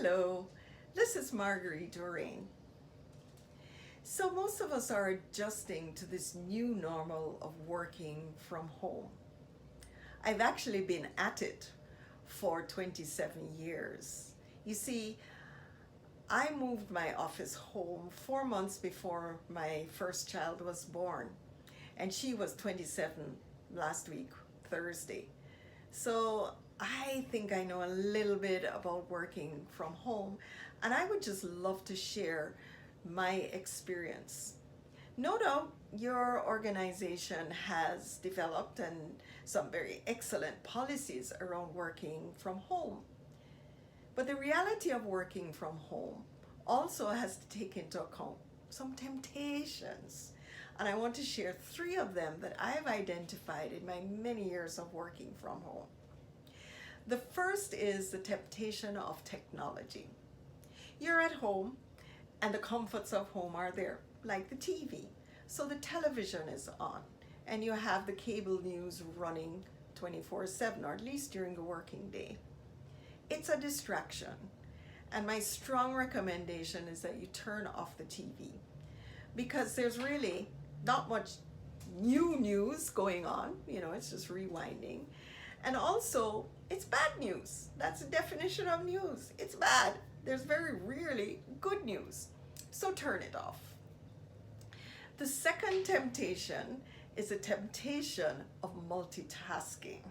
Hello, this is Marguerite Doreen. So, most of us are adjusting to this new normal of working from home. I've actually been at it for 27 years. You see, I moved my office home 4 months before my first child was born, and she was 27 last week, Thursday. So I think I know a little bit about working from home, and I would just love to share my experience. No doubt your organization has developed and some very excellent policies around working from home. But the reality of working from home also has to take into account some temptations. And I want to share three of them that I have identified in my many years of working from home. The first is the temptation of technology. You're at home and the comforts of home are there, like the TV. So the television is on and you have the cable news running 24/7, or at least during the working day. It's a distraction. And my strong recommendation is that you turn off the TV because there's really not much new news going on. It's just rewinding. And also, it's bad news. That's the definition of news. It's bad. There's very rarely good news. So turn it off. The second temptation is a temptation of multitasking.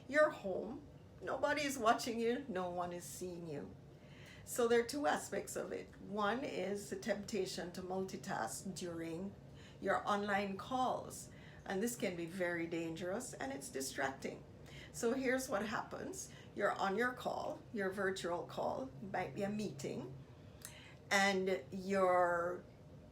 You're home. Nobody is watching you. No one is seeing you. So there are two aspects of it. One is the temptation to multitask during your online calls. And this can be very dangerous and it's distracting. So here's what happens. You're on your call, your virtual call, might be a meeting, and your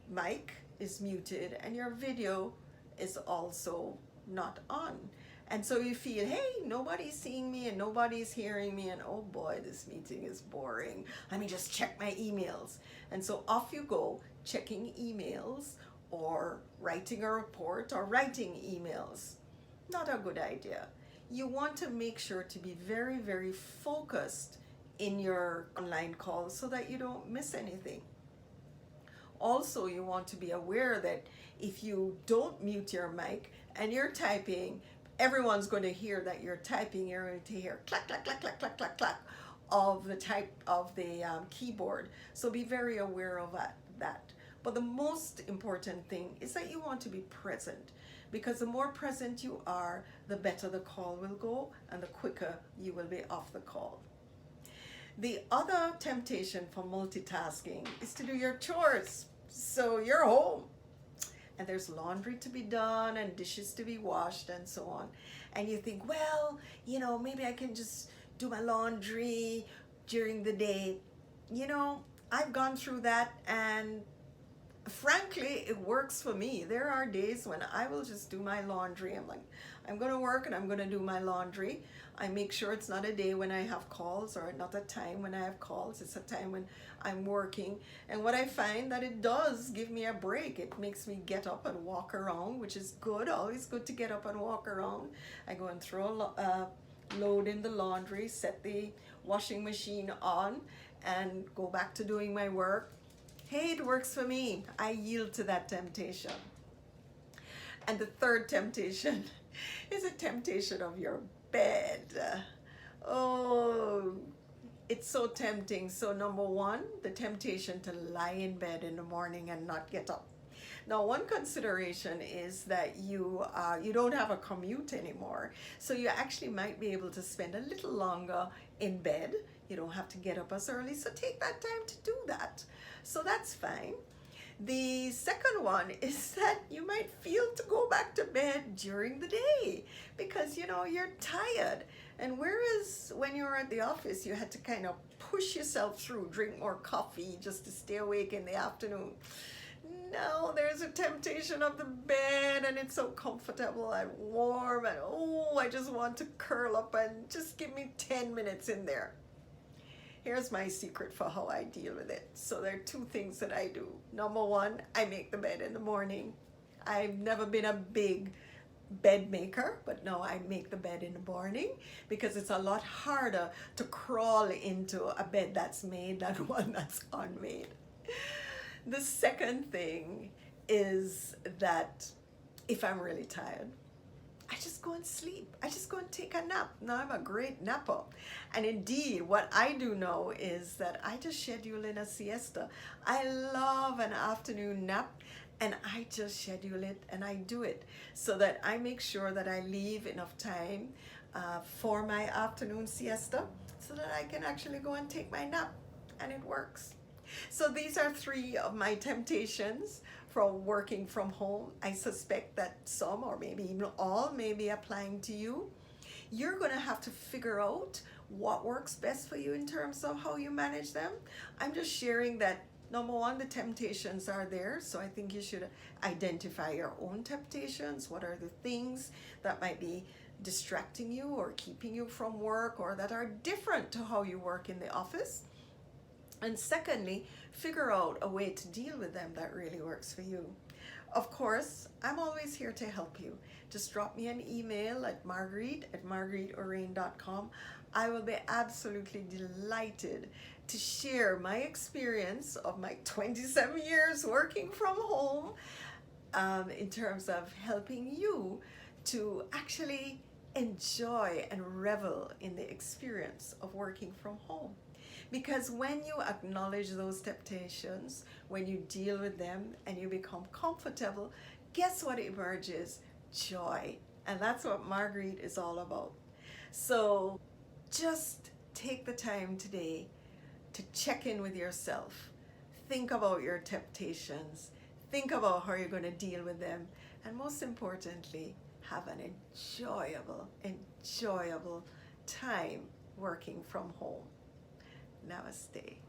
mic is muted and your video is also not on. And so you feel, hey, nobody's seeing me and nobody's hearing me, and oh boy, this meeting is boring. Let me just check my emails. And so off you go, checking emails or writing a report or writing emails. Not a good idea. You want to make sure to be very, very focused in your online calls so that you don't miss anything. Also, you want to be aware that if you don't mute your mic and you're typing, everyone's going to hear that you're typing. You're going to hear clack, clack, clack, clack, clack, clack, clack of the type of the keyboard. So be very aware of that. But the most important thing is that you want to be present, because the more present you are, the better the call will go and the quicker you will be off the call. The other temptation for multitasking is to do your chores. So you're home and there's laundry to be done and dishes to be washed and so on. And you think, well, maybe I can just do my laundry during the day. I've gone through that, and frankly, it works for me. There are days when I will just do my laundry. I'm like, I'm going to work and I'm going to do my laundry. I make sure it's not a day when I have calls, or not a time when I have calls. It's a time when I'm working. And what I find that it does give me a break. It makes me get up and walk around, which is good. Always good to get up and walk around. I go and throw a load in the laundry, set the washing machine on, and go back to doing my work. Hey, it works for me. I yield to that temptation. And the third temptation is a temptation of your bed. Oh, it's so tempting. So number one, the temptation to lie in bed in the morning and not get up. Now, one consideration is that you don't have a commute anymore. So you actually might be able to spend a little longer in bed. You don't have to get up as early. So take that time to do that. So that's fine. The second one is that you might feel to go back to bed during the day because you're tired. And whereas when you were at the office, you had to kind of push yourself through, drink more coffee just to stay awake in the afternoon. No, there's a temptation of the bed, and it's so comfortable and warm, and oh, I just want to curl up and just give me 10 minutes in there. Here's my secret for how I deal with it. So there are two things that I do. Number one, I make the bed in the morning. I've never been a big bed maker, but no, I make the bed in the morning because it's a lot harder to crawl into a bed that's made than one that's unmade. The second thing is that if I'm really tired, I just go and sleep. I just go and take a nap. Now I'm a great napper. And indeed, what I do know is that I just schedule in a siesta. I love an afternoon nap, and I just schedule it and I do it so that I make sure that I leave enough time for my afternoon siesta so that I can actually go and take my nap, and it works. So these are three of my temptations from working from home. I suspect that some, or maybe even all, may be applying to you. You're going to have to figure out what works best for you in terms of how you manage them. I'm just sharing that, number one, the temptations are there, so I think you should identify your own temptations. What are the things that might be distracting you or keeping you from work, or that are different to how you work in the office? And secondly, figure out a way to deal with them that really works for you. Of course, I'm always here to help you. Just drop me an email at marguerite@margueriteorain.com. I will be absolutely delighted to share my experience of my 27 years working from home in terms of helping you to actually enjoy and revel in the experience of working from home. Because when you acknowledge those temptations, when you deal with them and you become comfortable, guess what emerges? Joy. And that's what Marguerite is all about. So just take the time today to check in with yourself. Think about your temptations. Think about how you're going to deal with them. And most importantly, have an enjoyable time working from home. Namaste.